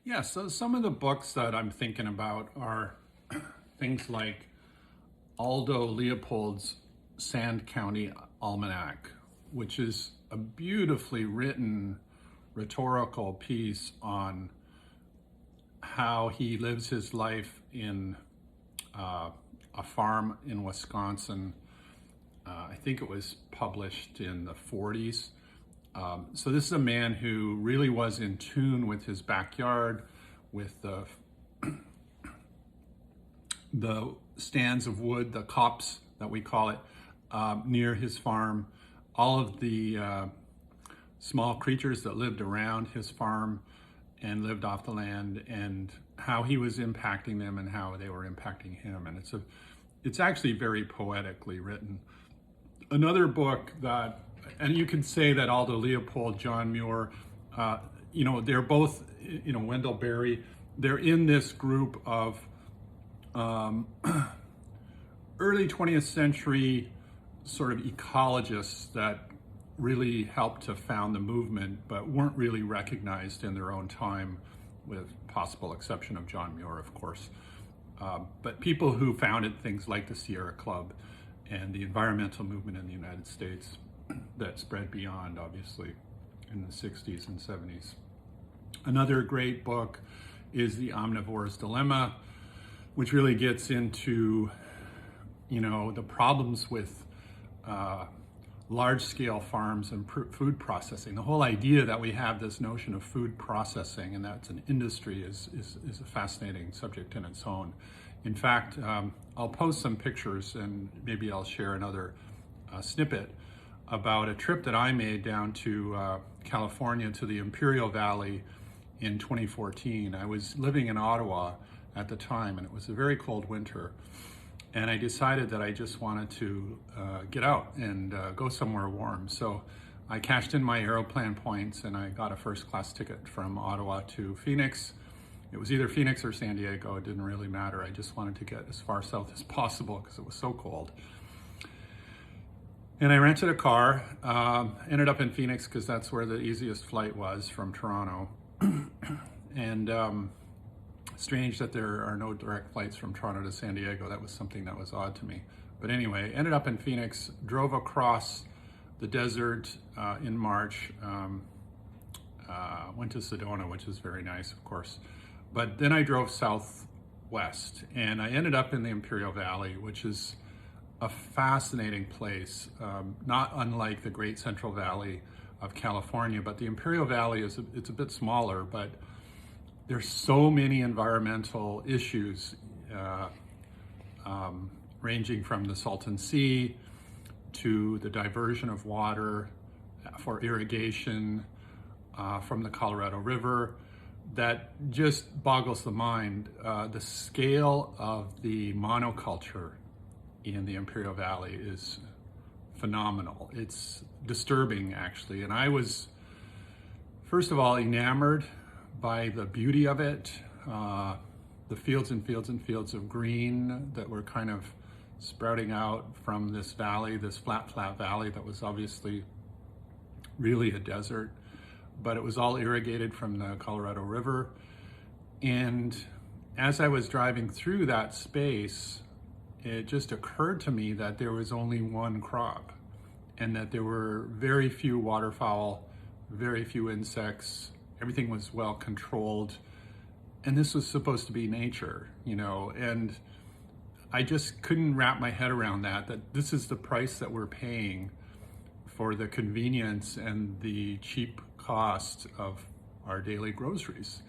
Yeah, so some of the books that I'm thinking about are things like Aldo Leopold's Sand County Almanac, which is a beautifully written rhetorical piece on how he lives his life in a farm in Wisconsin. I think it was published in the 40s. So this is a man who really was in tune with his backyard, with the stands of wood, the copse that we call it, near his farm, all of the small creatures that lived around his farm and lived off the land, and how he was impacting them and how they were impacting him. And it's actually very poetically written. Another book that, and you can say that Aldo Leopold, John Muir, they're both, Wendell Berry, they're in this group of early 20th century sort of ecologists that really helped to found the movement, but weren't really recognized in their own time, with possible exception of John Muir, of course. But people who founded things like the Sierra Club and the environmental movement in the United States that spread beyond, obviously, in the 60s and 70s. Another great book is The Omnivore's Dilemma, which really gets into, the problems with large-scale farms and food processing. The whole idea that we have this notion of food processing and that's an industry is a fascinating subject in its own. In fact, I'll post some pictures and maybe I'll share another snippet about a trip that I made down to California, to the Imperial Valley in 2014. I was living in Ottawa at the time, and it was a very cold winter. And I decided that I just wanted to get out and go somewhere warm. So I cashed in my Aeroplan points and I got a first class ticket from Ottawa to Phoenix. It was either Phoenix or San Diego, it didn't really matter. I just wanted to get as far south as possible because it was so cold. And I rented a car, ended up in Phoenix because that's where the easiest flight was from Toronto. And strange that there are no direct flights from Toronto to San Diego. That was something that was odd to me. But anyway, ended up in Phoenix, drove across the desert in March, went to Sedona, which is very nice, of course. But then I drove southwest, and I ended up in the Imperial Valley, which is a fascinating place, not unlike the Great Central Valley of California. But the Imperial Valley it's a bit smaller, but there's so many environmental issues, ranging from the Salton Sea to the diversion of water for irrigation from the Colorado River, that just boggles the mind. The scale of the monoculture in the Imperial Valley is phenomenal. It's disturbing, actually. And I was, first of all, enamored by the beauty of it, the fields and fields and fields of green that were kind of sprouting out from this valley, this flat valley that was obviously really a desert, but it was all irrigated from the Colorado River. And as I was driving through that space, it just occurred to me that there was only one crop and that there were very few waterfowl, very few insects. Everything was well controlled, and this was supposed to be nature, and I just couldn't wrap my head around that this is the price that we're paying for the convenience and the cheap cost of our daily groceries.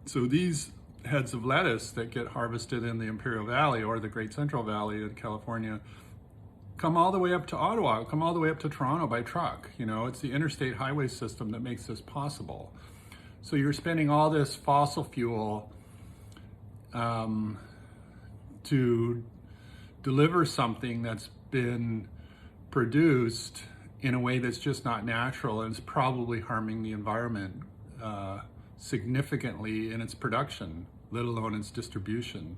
So these heads of lettuce that get harvested in the Imperial Valley or the Great Central Valley in California come all the way up to Ottawa, come all the way up to Toronto by truck. It's the interstate highway system that makes this possible. So you're spending all this fossil fuel to deliver something that's been produced in a way that's just not natural, and it's probably harming the environment significantly in its production, let alone its distribution.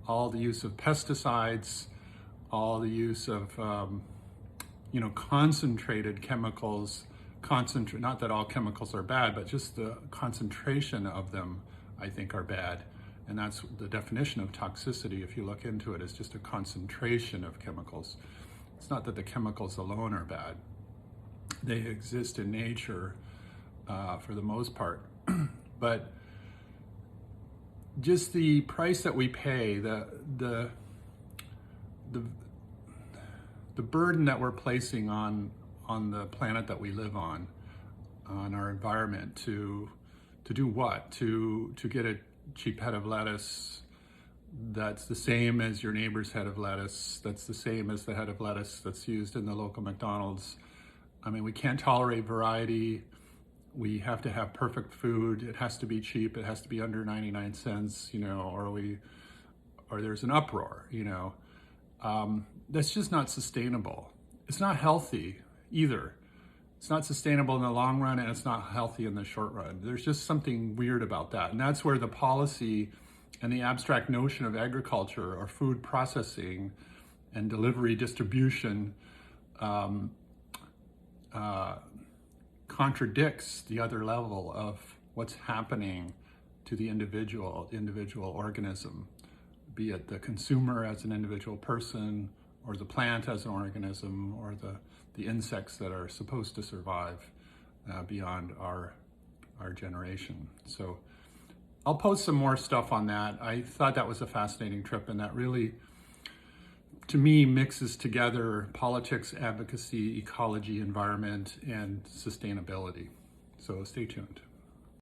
All the use of pesticides, all the use of concentrated chemicals, not that all chemicals are bad, but just the concentration of them I think are bad. And that's the definition of toxicity, if you look into it, is just a concentration of chemicals. It's not that the chemicals alone are bad. They exist in nature for the most part. But just the price that we pay, the burden that we're placing on the planet that we live on our environment to do what? To get a cheap head of lettuce that's the same as your neighbor's head of lettuce, that's the same as the head of lettuce that's used in the local McDonald's. I mean, we can't tolerate variety. We have to have perfect food. It has to be cheap. It has to be under 99 cents, or there's an uproar, That's just not sustainable. It's not healthy either. It's not sustainable in the long run, and it's not healthy in the short run. There's just something weird about that. And that's where the policy and the abstract notion of agriculture or food processing and delivery distribution contradicts the other level of what's happening to the individual organism, be it the consumer as an individual person, or the plant as an organism, or the insects that are supposed to survive beyond our generation. So I'll post some more stuff on that. I thought that was a fascinating trip, and that really, to me, mixes together politics, advocacy, ecology, environment, and sustainability. So stay tuned.